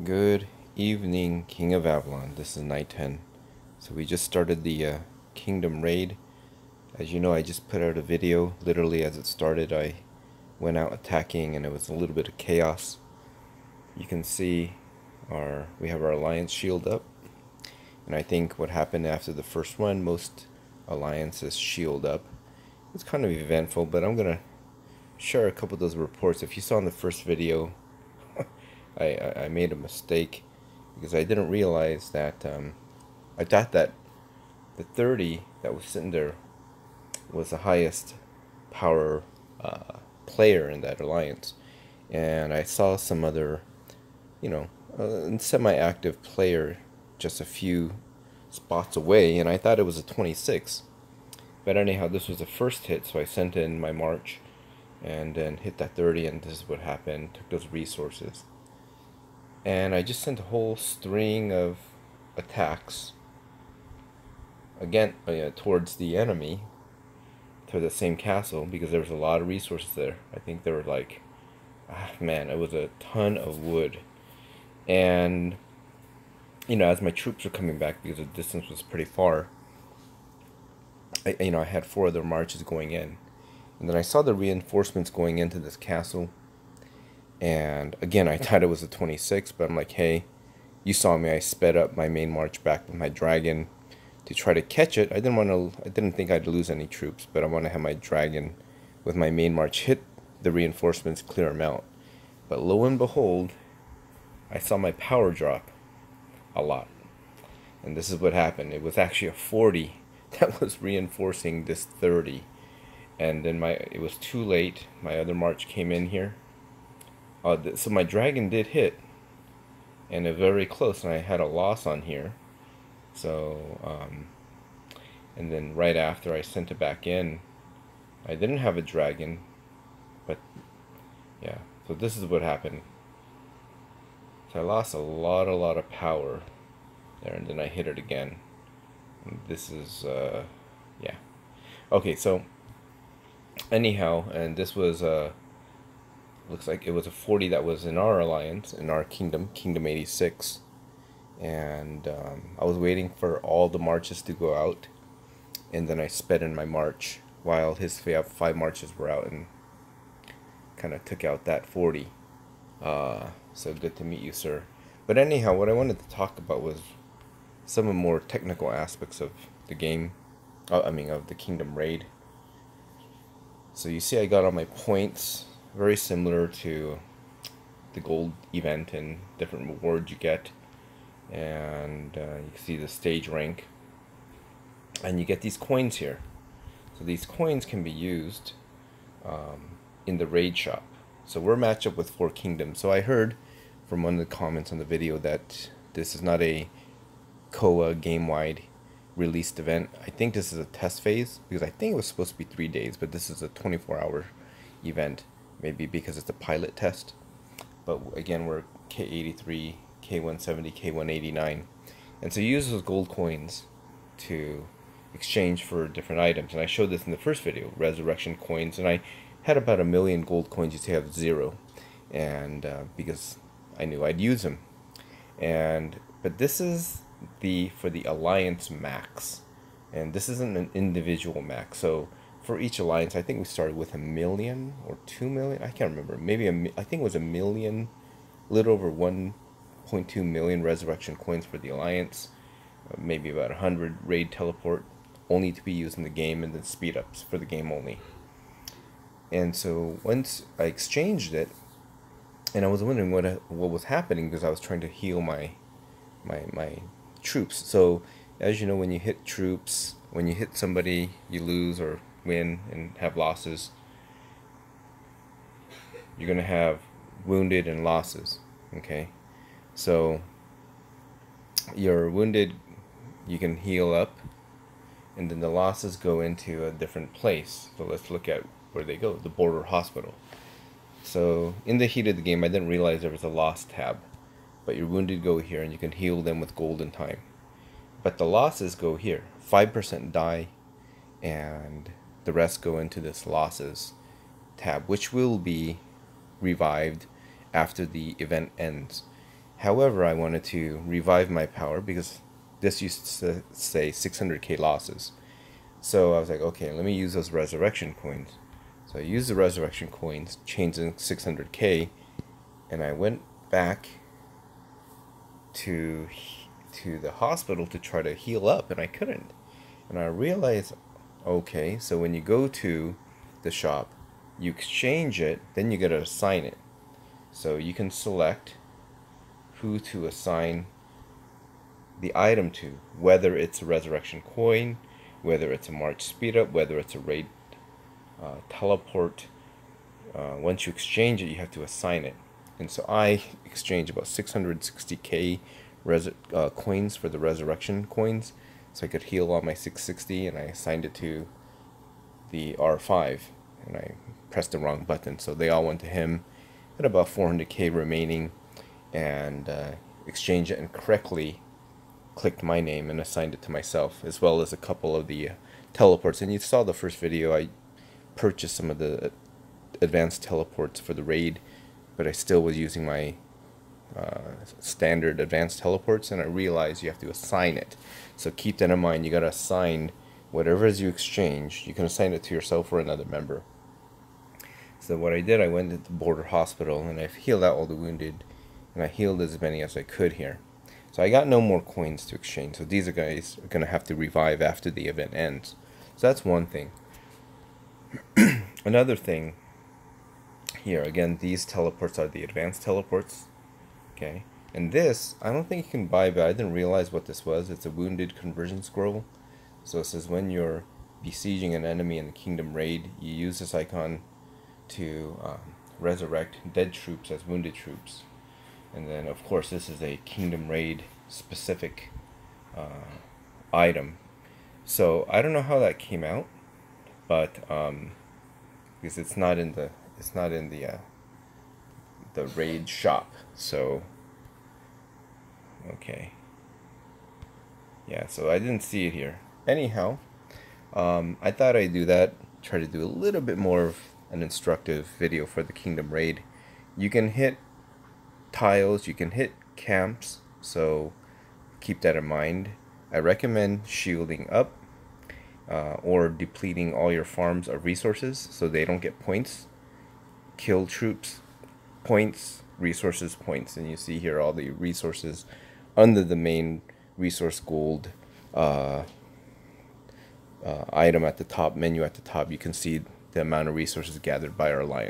Good evening, King of Avalon. This is night 10. So we just started the Kingdom Raid. As you know, I just put out a video. Literally as it started, I went out attacking and it was a little bit of chaos. You can see we have our Alliance shield up. And I think what happened after the first one, most alliances shield up. It's kind of eventful, but I'm going to share a couple of those reports. If you saw in the first video, I made a mistake because I didn't realize that I thought that the 30 that was sitting there was the highest power player in that alliance, and I saw some other, semi-active player just a few spots away, and I thought it was a 26. But anyhow, this was the first hit, so I sent in my march and then hit that 30, and this is what happened. Took those resources. And I just sent a whole string of attacks again towards the enemy, to the same castle, because there was a lot of resources there. I think there were like, it was a ton of wood. And as my troops were coming back, because the distance was pretty far, I had 4 other marches going in, and then I saw the reinforcements going into this castle. And again, I thought it was a 26, but I'm like, hey, you saw me. I sped up my main march back with my dragon to try to catch it. I didn't think I'd lose any troops, but I want to have my dragon with my main march hit the reinforcements, clear them out. But lo and behold, I saw my power drop a lot. And this is what happened. It was actually a 40 that was reinforcing this 30. And then it was too late. My other march came in here. So my dragon did hit, and it was very close, and I had a loss on here. So, and then right after I sent it back in, I didn't have a dragon, but yeah. So this is what happened. So I lost a lot of power there, and then I hit it again. And this is, yeah. Okay, so anyhow, and this was looks like it was a 40 that was in our alliance, in our kingdom 86. And I was waiting for all the marches to go out, and then I sped in my march while his 5 marches were out, and kind of took out that 40. So good to meet you, sir. But anyhow, what I wanted to talk about was some of the more technical aspects of the game, of the Kingdom Raid. So you see I got all my points, very similar to the gold event and different rewards you get. And you can see the stage rank. And you get these coins here. So these coins can be used in the raid shop. So we're matched up with 4 kingdoms. So I heard from one of the comments on the video that this is not a KOA game-wide released event. I think this is a test phase, because I think it was supposed to be 3 days, but this is a 24-hour event. Maybe because it's a pilot test. But again, we're K83, K170, K189. And so you use those gold coins to exchange for different items. And I showed this in the first video, resurrection coins. And I had about 1 million gold coins. You see I have 0. And because I knew I'd use them. But this is for the Alliance max. And this isn't an individual max. So for each alliance, I think we started with 1 million or 2 million. I can't remember. Maybe I think it was 1 million, a little over 1.2 million resurrection coins for the alliance. Maybe about 100 raid teleport, only to be used in the game, and then speed ups for the game only. And so once I exchanged it, and I was wondering what was happening, because I was trying to heal my troops. So as you know, when you hit troops, when you hit somebody, you lose or win and have losses. You're gonna have wounded and losses. Okay, so your wounded, you can heal up, and then the losses go into a different place. So let's look at where they go. The border hospital. So in the heat of the game, I didn't realize there was a loss tab, but your wounded go here, and you can heal them with golden time. But the losses go here. 5% die, and the rest go into this losses tab, which will be revived after the event ends. However, I wanted to revive my power because this used to say 600k losses. So I was like, okay, let me use those resurrection coins. So I used the resurrection coins, changed in 600k, and I went back to the hospital to try to heal up, and I couldn't. And I realized, okay, so when you go to the shop, you exchange it, then you gotta assign it. So you can select who to assign the item to, whether it's a resurrection coin, whether it's a march speed up, whether it's a raid teleport. Once you exchange it, you have to assign it. And so I exchanged about 660k coins for the resurrection coins, so I could heal on my 660, and I assigned it to the R5, and I pressed the wrong button, so they all went to him. Had about 400k remaining, and exchanged it and correctly clicked my name and assigned it to myself, as well as a couple of the teleports. And you saw the first video, I purchased some of the advanced teleports for the raid, but I still was using my standard advanced teleports, and I realized you have to assign it. So keep that in mind. You gotta assign whatever it is you exchange. You can assign it to yourself or another member. So what I did, I went to the border hospital and I've healed out all the wounded, and I healed as many as I could here. So I got no more coins to exchange, so these guys are gonna have to revive after the event ends. So that's one thing. Another thing here, again, these teleports are the advanced teleports. Okay, and this, I don't think you can buy, but I didn't realize what this was. It's a wounded conversion scroll. So it says when you're besieging an enemy in the Kingdom Raid, you use this icon to resurrect dead troops as wounded troops. And then, of course, this is a Kingdom Raid specific item. So I don't know how that came out, but because it's not in the raid shop. So okay, yeah, so I didn't see it here. Anyhow, I thought I'd do that, try to do a little bit more of an instructive video for the Kingdom Raid. You can hit tiles, you can hit camps, so keep that in mind. I recommend shielding up or depleting all your farms of resources so they don't get points. Kill troops, points, resources, points, and you see here all the resources under the main resource gold item at the top, menu at the top. You can see the amount of resources gathered by our alliance.